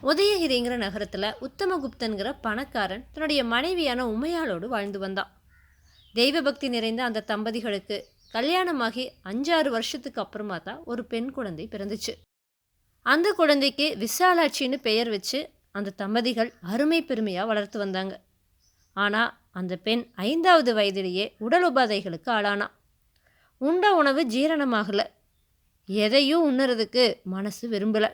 உதயகிரிங்கிற நகரத்தில் உத்தமகுப்தன்கிற பணக்காரன் தன்னுடைய மனைவியான உமையாளோடு வாழ்ந்து வந்தான். தெய்வ பக்தி நிறைந்த அந்த தம்பதிகளுக்கு கல்யாணமாகி 5-6 வருஷத்துக்கு அப்புறமா தான் ஒரு பெண் குழந்தை பிறந்துச்சு. அந்த குழந்தைக்கு விசாலாட்சின்னு பெயர் வச்சு அந்த தம்பதிகள் அருமை பெருமையாக வளர்த்து வந்தாங்க. ஆனால் அந்த பெண் 5வது வயதிலேயே உடல் உபாதைகளுக்கு ஆளானா. உண்ட உணவு ஜீரணமாகலை, எதையும் உண்ணுறதுக்கு மனசு விரும்பலை.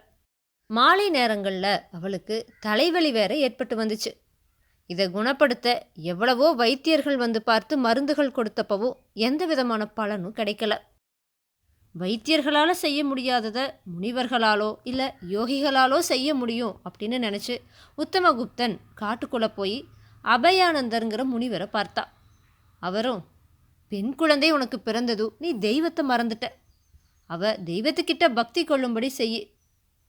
மாலை நேரங்களில் அவளுக்கு தலைவலி வேற ஏற்பட்டு வந்துச்சு. இதை குணப்படுத்த எவ்வளவோ வைத்தியர்கள் வந்து பார்த்து மருந்துகள் கொடுத்தப்பவும் எந்த விதமான பலனும் கிடைக்கல. வைத்தியர்களால் செய்ய முடியாததை முனிவர்களாலோ இல்லை யோகிகளாலோ செய்ய முடியும் அப்படின்னு நினச்சி உத்தமகுப்தன் காட்டுக்குள்ளே போய் அபயானந்தருங்கிற முனிவரை பார்த்தா. அவரும், பெண் குழந்தை உனக்கு பிறந்தது, நீ தெய்வத்தை மறந்துட்ட. அவ தெய்வத்துக்கிட்ட பக்தி கொள்ளும்படி செய்யி.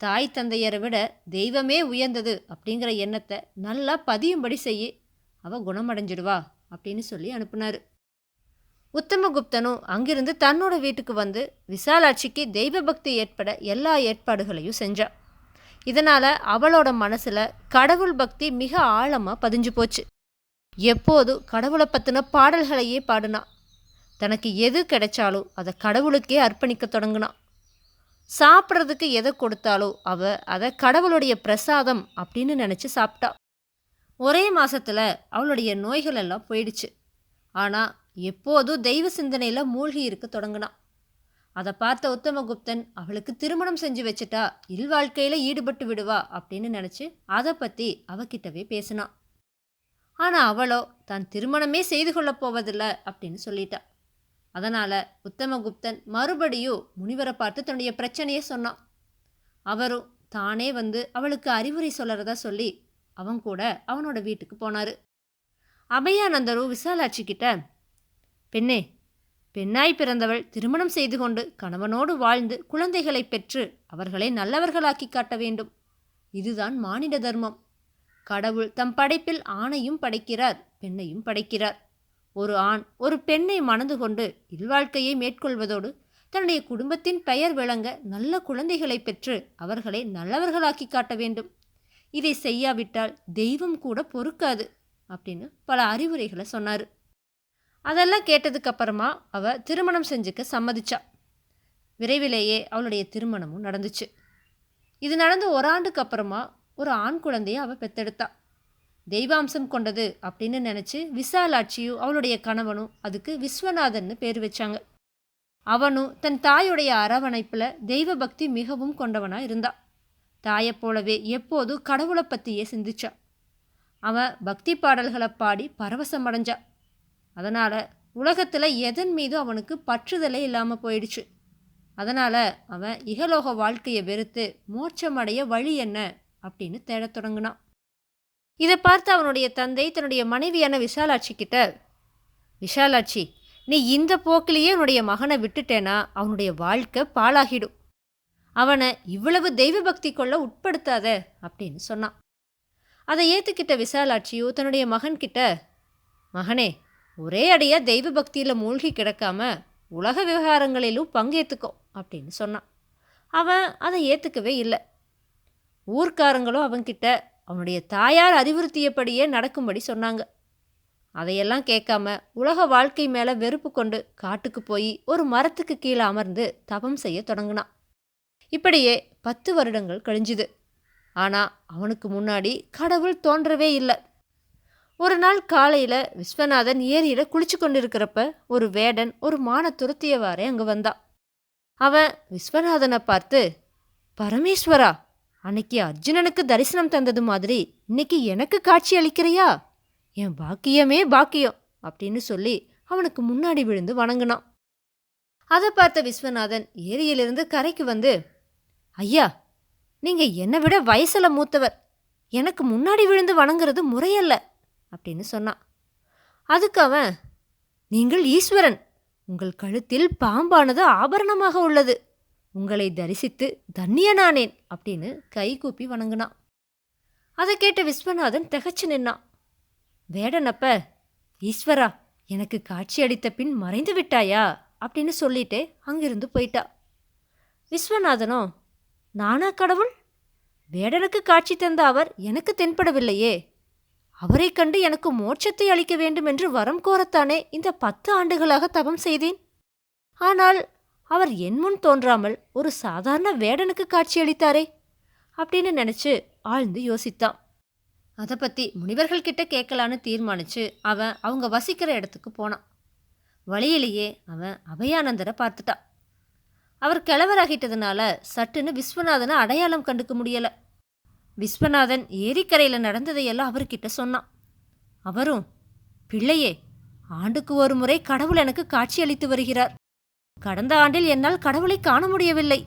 தாய் தந்தையரை விட தெய்வமே உயர்ந்தது அப்படிங்கிற எண்ணத்தை நல்லா பதியும்படி செய்யி, அவள் குணமடைஞ்சிடுவா அப்படின்னு சொல்லி அனுப்புனார். உத்தமகுப்தனும் அங்கிருந்து தன்னோட வீட்டுக்கு வந்து விசாலாட்சிக்கு தெய்வ பக்தி ஏற்பட எல்லா ஏற்பாடுகளையும் செஞ்சா. இதனால் அவளோட மனசில் கடவுள் பக்தி மிக ஆழமாக பதிஞ்சு போச்சு. எப்போதும் கடவுளை பற்றின பாடல்களையே பாடினா. தனக்கு எது கிடைச்சாலும் அதை கடவுளுக்கே அர்ப்பணிக்க தொடங்கினான். சாப்பிட்றதுக்கு எதை கொடுத்தாலோ அதை கடவுளுடைய பிரசாதம் அப்படின்னு நினச்சி சாப்பிட்டா. ஒரே மாதத்தில் அவளுடைய நோய்கள் எல்லாம் போயிடுச்சு. ஆனால் எப்போதும் தெய்வ சிந்தனையில் மூழ்கி இருக்க தொடங்கினான். அதை பார்த்த உத்தமகுப்தன் அவளுக்கு திருமணம் செஞ்சு வச்சுட்டா இல்வாழ்க்கையில் ஈடுபட்டு விடுவா அப்படின்னு நினச்சி அதை பற்றி அவகிட்டவே பேசினான். ஆனால் அவளோ தான் திருமணமே செய்து கொள்ளப் போவதில்லை அப்படின்னு சொல்லிட்டா. அதனால் உத்தமகுப்தன் மறுபடியும் முனிவரை பார்த்து தன்னுடைய பிரச்சனையை சொன்னான். அவரும் தானே வந்து அவளுக்கு அறிவுரை சொல்கிறதா சொல்லி அவன் கூட அவனோட வீட்டுக்கு போனார். அபயானந்தரும் விசாலாட்சி கிட்ட, பெண்ணே, பெண்ணாய் பிறந்தவள் திருமணம் செய்து கொண்டு கணவனோடு வாழ்ந்து குழந்தைகளை பெற்று அவர்களை நல்லவர்களாக்கி காட்ட வேண்டும். இதுதான் மானிட தர்மம். கடவுள் தம் படைப்பில் ஆணையும் படைக்கிறார், பெண்ணையும் படைக்கிறார். ஒரு ஆண் ஒரு பெண்ணை மணந்து கொண்டு இல்வாழ்க்கையை மேற்கொள்வதோடு தன்னுடைய குடும்பத்தின் பெயர் விளங்க நல்ல குழந்தைகளை பெற்று அவர்களை நல்லவர்களாக்கி காட்ட வேண்டும். இதை செய்யாவிட்டால் தெய்வம் கூட பொறுக்காது அப்படின்னு பல அறிவுரைகளை சொன்னார். அதெல்லாம் கேட்டதுக்கு அப்புறமா அவள் திருமணம் செஞ்சுக்க சம்மதிச்சா. விரைவிலேயே அவளுடைய திருமணமும் நடந்துச்சு. இது நடந்து 1 ஆண்டுக்கு அப்புறமா ஒரு ஆண் குழந்தையை அவள் பெத்தெடுத்தா. தெய்வாம்சம் கொண்டது அப்படின்னு நினச்சி விசாலாட்சியும் அவளுடைய கணவனும் அதுக்கு விஸ்வநாதன்னு பேர் வச்சாங்க. அவனும் தன் தாயுடைய அரவணைப்பில் தெய்வ பக்தி மிகவும் கொண்டவனாக இருந்தான். தாயைப் போலவே எப்போதும் கடவுளை பற்றியே சிந்திச்சா. அவன் பக்தி பாடல்களை பாடி பரவசமடைஞ்சா. அதனால் உலகத்தில் எதன் மீதும் அவனுக்கு பற்றுதலே இல்லாமல் போயிடுச்சு. அதனால் அவன் இகலோக வாழ்க்கையை வெறுத்து மோட்சமடைய வழி என்ன அப்படின்னு தேடத் தொடங்கினான். இதை பார்த்து அவனுடைய தந்தை தன்னுடைய மனைவியான விசாலாட்சி கிட்ட, விசாலாட்சி, நீ இந்த போக்கிலேயே உன்னுடைய மகனை விட்டுட்டேனா அவனுடைய வாழ்க்கை பாழாகிடும். அவனை இவ்வளவு தெய்வ பக்தி கொள்ள உட்படுத்தாத அப்படின்னு சொன்னான். அதை ஏற்றுக்கிட்ட விசாலாட்சியோ தன்னுடைய மகன்கிட்ட, மகனே, ஒரே அடியாக தெய்வ பக்தியில் மூழ்கி கிடக்காம உலக விவகாரங்களிலும் பங்கேற்றுக்கோ அப்படின்னு சொன்னான். அவன் அதை ஏற்றுக்கவே இல்லை. ஊர்க்காரங்களும் அவன்கிட்ட அவனுடைய தாயார் அறிவுறுத்தியபடியே நடக்கும்படி சொன்னாங்க. அதையெல்லாம் கேட்காம உலக வாழ்க்கை மேலே வெறுப்பு கொண்டு காட்டுக்கு போய் ஒரு மரத்துக்கு கீழே அமர்ந்து தபம் செய்ய தொடங்கினான். இப்படியே 10 வருடங்கள் கழிஞ்சுது. ஆனால் அவனுக்கு முன்னாடி கடவுள் தோன்றவே இல்லை. ஒரு நாள் காலையில் விஸ்வநாதன் ஏரியில் குளிச்சு கொண்டிருக்கிறப்ப ஒரு வேடன் ஒரு மானை துரத்தியவாறே அங்கே வந்தான். அவன் விஸ்வநாதனை பார்த்து, பரமேஸ்வரா, அன்னைக்கு அர்ஜுனனுக்கு தரிசனம் தந்தது மாதிரி இன்னைக்கு எனக்கு காட்சி அளிக்கிறியா? என் பாக்கியமே பாக்கியம் அப்படின்னு சொல்லி அவனுக்கு முன்னாடி விழுந்து வணங்கினான். அதை பார்த்த விஸ்வநாதன் ஏரியிலிருந்து கரைக்கு வந்து, ஐயா, நீங்கள் என்னை விட வயசில் மூத்தவர், எனக்கு முன்னாடி விழுந்து வணங்குறது முறையல்ல அப்படின்னு சொன்னான். அதுக்கு அவன், நீங்கள் ஈஸ்வரன், உங்கள் கழுத்தில் பாம்பானது ஆபரணமாக உள்ளது, உங்களை தரிசித்து தன்னியனானேன் அப்படின்னு கைகூப்பி வணங்கினான். அதை கேட்ட விஸ்வநாதன் திகைச்சு நின்னான். வேடனப்ப, ஈஸ்வரா, எனக்கு காட்சி அளித்த பின் மறைந்து விட்டாயா அப்படின்னு சொல்லிட்டே அங்கிருந்து போயிட்டா. விஸ்வநாதனோ, நானா கடவுள்? வேடனுக்கு காட்சி தந்த அவர் எனக்கு தென்படவில்லையே. அவரை கண்டு எனக்கு மோட்சத்தை அளிக்க வேண்டும் என்று வரம் கோரத்தானே இந்த 10 ஆண்டுகளாக தவம் செய்தேன். ஆனால் அவர் என் முன் தோன்றாமல் ஒரு சாதாரண வேடனுக்கு காட்சியளித்தாரே அப்படின்னு நினைச்சு ஆழ்ந்து யோசித்தான். அதை பற்றி முனிவர்கள் கிட்ட கேட்கலான்னு தீர்மானிச்சு அவன் அவங்க வசிக்கிற இடத்துக்கு போனான். வழியிலேயே அவன் அபயானந்தரை பார்த்துட்டான். அவர் கிழவராகிட்டதுனால சட்டுன்னு விஸ்வநாதனை அடையாளம் கண்டுக்க முடியலை. விஸ்வநாதன் ஏரிக்கரையில் நடந்ததையெல்லாம் அவர்கிட்ட சொன்னான். அவரும், பிள்ளையே, ஆண்டுக்கு ஒரு முறை கடவுள் எனக்கு காட்சியளித்து வருகிறார். கடந்த ஆண்டில் என்னால் கடவுளை காண முடியவில்லை.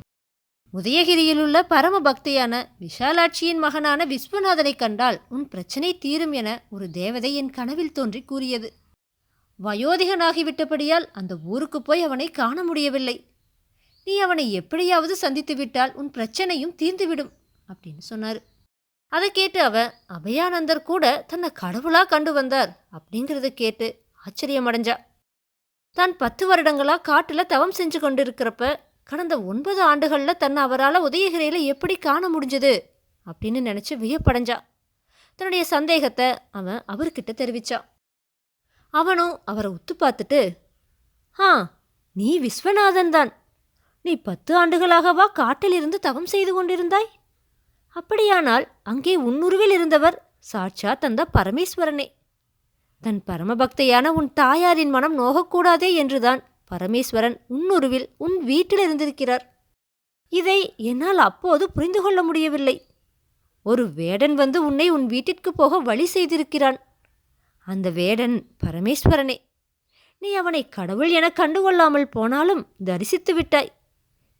உதயகிரியிலுள்ள பரம பக்தியான விஷாலாட்சியின் மகனான விஸ்வநாதனை கண்டால் உன் பிரச்சனை தீரும் என ஒரு தேவதை என் கனவில் தோன்றி கூறியது. வயோதிகனாகிவிட்டபடியால் அந்த ஊருக்கு போய் அவனை காண முடியவில்லை. நீ அவனை எப்படியாவது சந்தித்து விட்டால் உன் பிரச்சனையும் தீர்ந்துவிடும் அப்படின்னு சொன்னார். அதை கேட்டு அவன் அபயானந்தர் கூட தன்னை கடவுளா கண்டு வந்தார் அப்படிங்கிறத கேட்டு ஆச்சரியமடைஞ்சா. தான் 10 வருடங்களா காட்டுல தவம் செஞ்சு கொண்டிருக்கிறப்ப கடந்த 9 ஆண்டுகளில் தன்னை அவரால் உதயகிரியில் எப்படி காண முடிஞ்சது அப்படின்னு நினச்சி வியப்படைஞ்சா. தன்னுடைய சந்தேகத்தை அவன் அவர்கிட்ட தெரிவிச்சான். அவனும் அவரை உத்து பார்த்துட்டு, நீ விஸ்வநாதன் தான். நீ 10 ஆண்டுகளாகவா காட்டிலிருந்து தவம் செய்து கொண்டிருந்தாய்? அப்படியானால் அங்கே உன்னுருவில் இருந்தவர் சாட்சாத் அந்த பரமேஸ்வரனே. தன் பரமபக்தையான உன் தாயாரின் மனம் நோகக்கூடாதே என்றுதான் பரமேஸ்வரன் உன்னுருவில் உன் வீட்டில் இருந்திருக்கிறார். இதை என்னால் அப்போது புரிந்து கொள்ள முடியவில்லை. ஒரு வேடன் வந்து உன்னை உன் வீட்டிற்கு போக வழி செய்திருக்கிறான். அந்த வேடன் பரமேஸ்வரனே. நீ அவனை கடவுள் என கண்டுகொள்ளாமல் போனாலும் தரிசித்து விட்டாய்.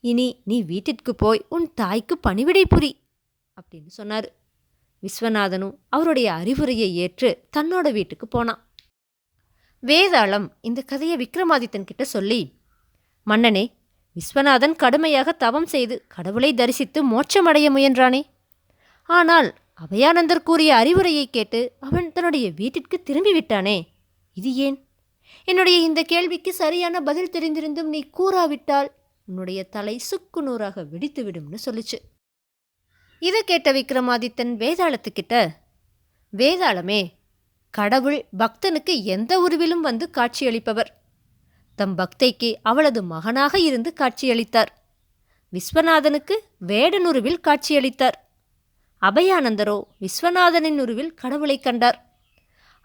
இனி நீ வீட்டிற்கு போய் உன் தாய்க்கு பணிவிடை புரி அப்படின்னு சொன்னார். விஸ்வநாதனும் அவருடைய அறிவுரையை ஏற்று தன்னோட வீட்டுக்கு போனான். வேதாளம் இந்த கதையை விக்ரமாதித்தன் கிட்ட சொல்லி, மன்னனே, விஸ்வநாதன் கடுமையாக தவம் செய்து கடவுளை தரிசித்து மோட்சமடைய முயன்றானே. ஆனால் அபயானந்தர் கூறிய அறிவுரையை கேட்டு அவன் தன்னுடைய வீட்டிற்கு திரும்பி விட்டானே, இது ஏன்? என்னுடைய இந்த கேள்விக்கு சரியான பதில் தெரிந்திருந்தும் நீ கூறாவிட்டால் உன்னுடைய தலை சுக்கு நூறாக வெடித்துவிடும்னு சொல்லிச்சு. இதை கேட்ட விக்ரமாதித்தன் வேதாளத்துக்கிட்ட, வேதாளமே, கடவுள் பக்தனுக்கு எந்த உருவிலும் வந்து காட்சியளிப்பவர். தம் பக்தைக்கு அவளது மகனாக இருந்து காட்சியளித்தார். விஸ்வநாதனுக்கு வேடனுருவில் காட்சியளித்தார். அபயானந்தரோ விஸ்வநாதனின் உருவில் கடவுளை கண்டார்.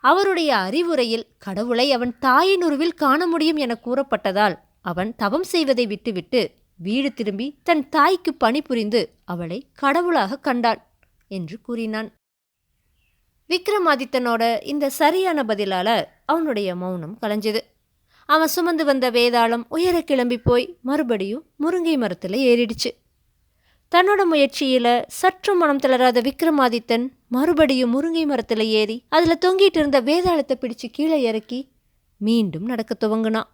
அவருடைய அறிவுரையில் கடவுளை அவன் தாயின் உருவில் காண முடியும் என கூறப்பட்டதால் அவன் தவம் செய்வதை விட்டுவிட்டு வீடு திரும்பி தன் தாய்க்கு பணிபுரிந்து அவளை கடவுளாக கண்டான் என்று கூறினான். விக்ரமாதித்தனோட இந்த சரியான பதிலால அவனுடைய மௌனம் கலைஞ்சது. அவன் சுமந்து வந்த வேதாளம் உயர கிளம்பி போய் மறுபடியும் முருங்கை மரத்தில் ஏறிடுச்சு. தன்னோட முயற்சியில சற்றும் மனம் தளராத விக்ரமாதித்தன் மறுபடியும் முருங்கை மரத்தில் ஏறி அதில் தொங்கிட்டு இருந்த வேதாளத்தை பிடிச்சு கீழே இறக்கி மீண்டும் நடக்க துவங்கினான்.